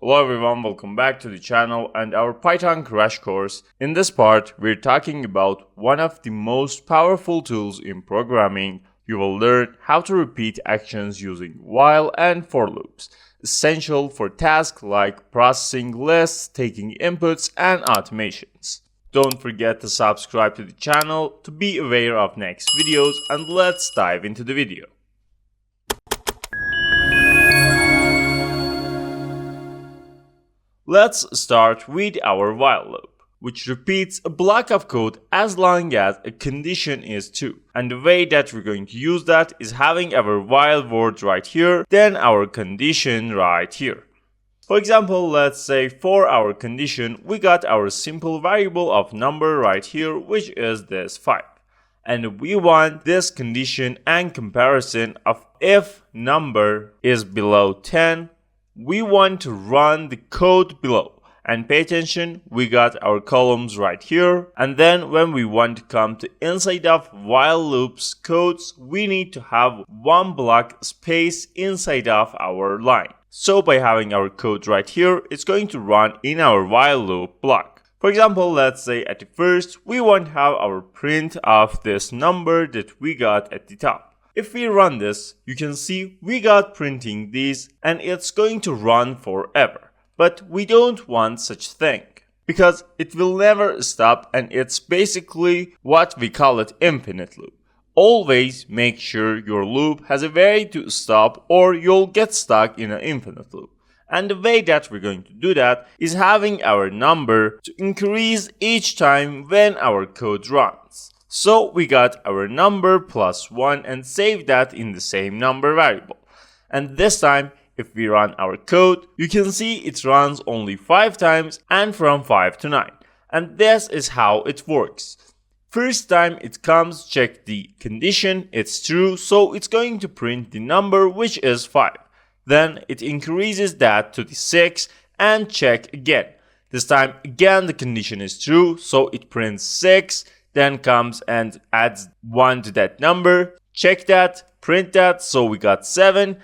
Hello everyone, welcome back to the channel and our Python crash course. In this part, we're talking about one of the most powerful tools in programming. You will learn how to repeat actions using while and for loops, essential for tasks like processing lists, taking inputs, and automations. Don't forget to subscribe to the channel to be aware of next videos, and let's dive into the video. Let's start with our while loop, which repeats a block of code as long as a condition is true. And the way that we're going to use that is having our while word right here, then our condition right here. For example, let's say for our condition, we got our simple variable of number right here, which is this 5. And we want this condition and comparison of if number is below 10, we want to run the code below. And pay attention, we got our columns right here. And then when we want to come to inside of while loops codes, we need to have one block space inside of our line. So by having our code right here, it's going to run in our while loop block. For example, let's say at the first, we want to have our print of this number that we got at the top. If we run this, you can see we got printing these and it's going to run forever. But we don't want such thing because it will never stop, and it's basically what we call it infinite loop. Always make sure your loop has a way to stop or you'll get stuck in an infinite loop. And the way that we're going to do that is having our number to increase each time when our code runs. So we got our number plus 1 and save that in the same number variable. And this time, if we run our code, you can see it runs only 5 times and from 5 to 9. And this is how it works. First time it comes, check the condition, it's true, so it's going to print the number which is 5. Then it increases that to the 6 and check again. This time again the condition is true, so it prints 6. Then comes and adds 1 to that number, check that, print that, so we got 7.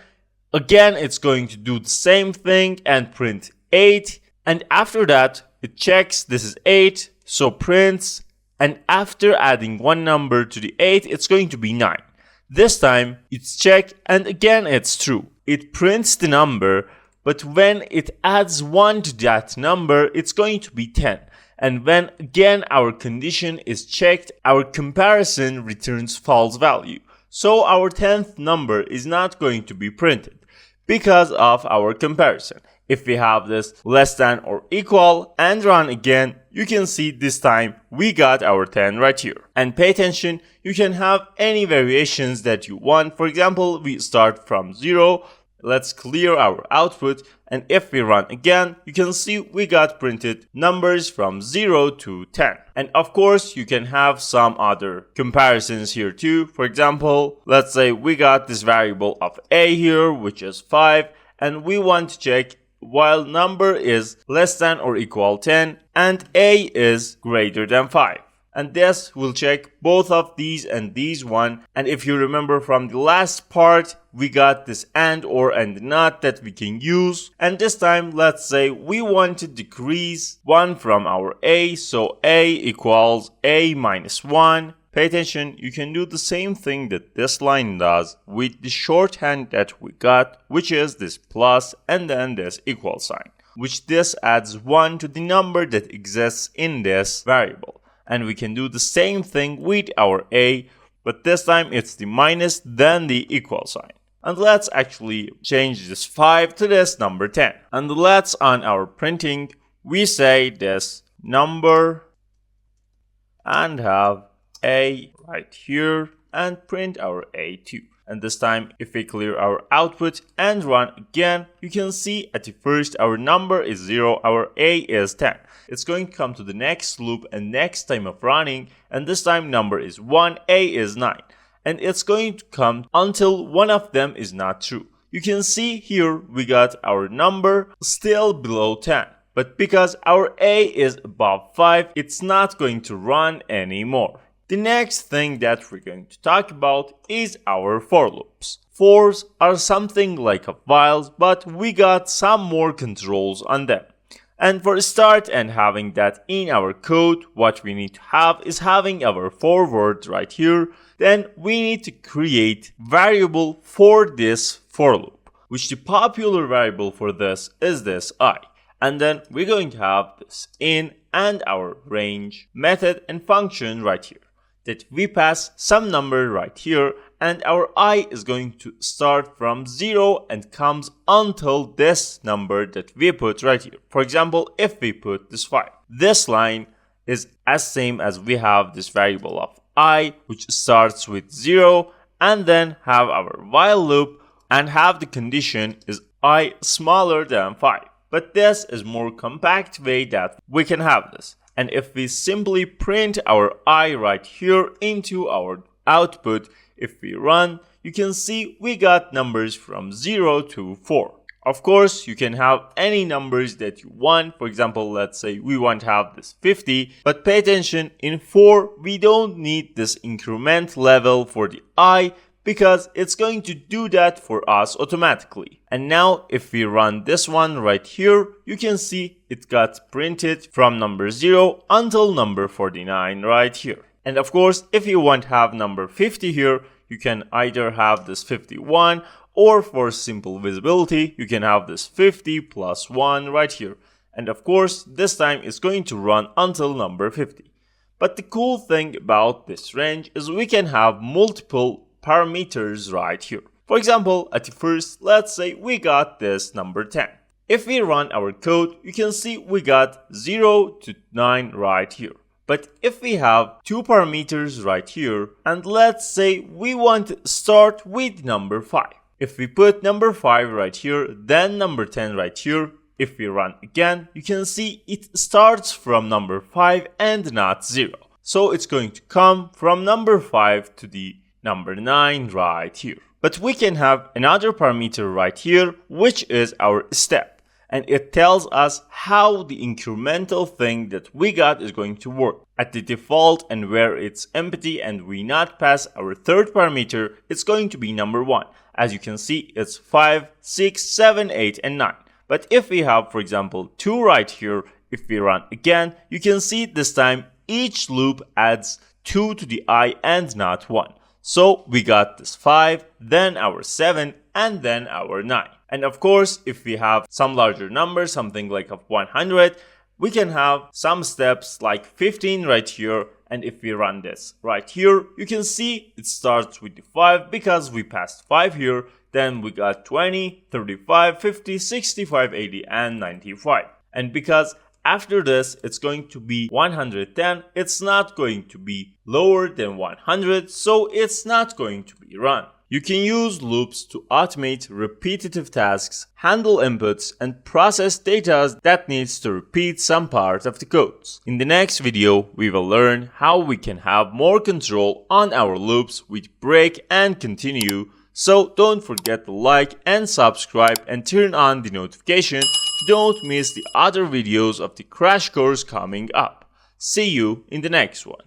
Again, it's going to do the same thing and print 8. And after that, it checks this is 8, so prints. And after adding one number to the 8, it's going to be 9. This time, it's checked and again it's true. It prints the number, but when it adds 1 to that number, it's going to be 10. And when again our condition is checked, our comparison returns false value. So our 10th number is not going to be printed because of our comparison. If we have this less than or equal and run again, you can see this time we got our 10 right here. And pay attention, you can have any variations that you want. For example, we start from 0. Let's clear our output, and if we run again, you can see we got printed numbers from 0 to 10. And of course, you can have some other comparisons here too. For example, let's say we got this variable of a here, which is 5, and we want to check while number is less than or equal 10 and a is greater than 5. And this will check both of these and these one. And if you remember from the last part, we got this and or and not that we can use. And this time, let's say we want to decrease 1 from our a. So a equals a minus 1. Pay attention, you can do the same thing that this line does with the shorthand that we got, which is this plus and then this equal sign, which this adds 1 to the number that exists in this variable. And we can do the same thing with our a, but this time it's the minus then the equal sign. And let's actually change this 5 to this number 10. And let's on our printing, we say this number and have a right here and print our a2. And this time, if we clear our output and run again, you can see at the first our number is 0, our a is 10. It's going to come to the next loop and next time of running, and this time number is 1, a is 9. And it's going to come until one of them is not true. You can see here we got our number still below 10. But because our a is above 5, it's not going to run anymore. The next thing that we're going to talk about is our for loops. Fors are something like whiles, but we got some more controls on them. And for a start and having that in our code, what we need to have is having our for word right here. Then we need to create variable for this for loop, which the popular variable for this is this I. And then we're going to have this in and our range method and function right here, that we pass some number right here, and our I is going to start from 0 and comes until this number that we put right here. For example, if we put this 5, this line is as same as we have this variable of I, which starts with 0, and then have our while loop and have the condition is I smaller than 5. But this is more compact way that we can have this. And if we simply print our I right here into our output, if we run, you can see we got numbers from 0 to 4. Of course, you can have any numbers that you want. For example, let's say we want to have this 50, but pay attention, in 4, we don't need this increment level for the I, because it's going to do that for us automatically. And now if we run this one right here, you can see it got printed from number 0 until number 49 right here. And of course, if you want to have number 50 here, you can either have this 51, or for simple visibility, you can have this 50 plus 1 right here. And of course, this time it's going to run until number 50. But the cool thing about this range is we can have multiple parameters right here. For example, at the first, let's say we got this number 10. If we run our code, you can see we got 0 to 9 right here. But if we have two parameters right here, and let's say we want to start with number 5. If we put number 5 right here, then number 10 right here, if we run again, you can see it starts from number 5 and not 0. So it's going to come from number 5 to the number 9 right here. But we can have another parameter right here, which is our step. And it tells us how the incremental thing that we got is going to work. At the default and where it's empty and we not pass our third parameter, it's going to be number 1. As you can see, it's 5, 6, 7, 8, and 9. But if we have, for example, 2 right here, if we run again, you can see this time each loop adds 2 to the I and not 1. So we got this 5, then our 7, and then our 9. And of course, if we have some larger number, something like 100, we can have some steps like 15 right here. And if we run this right here, you can see it starts with the 5 because we passed 5 here. Then we got 20, 35, 50, 65, 80, and 95. And because after this, it's going to be 110. It's not going to be lower than 100, so it's not going to be run. You can use loops to automate repetitive tasks, handle inputs, and process data that needs to repeat some part of the codes. In the next video, we will learn how we can have more control on our loops with break and continue. So don't forget to like and subscribe and turn on the notification so don't miss the other videos of the crash course coming up. See you in the next one.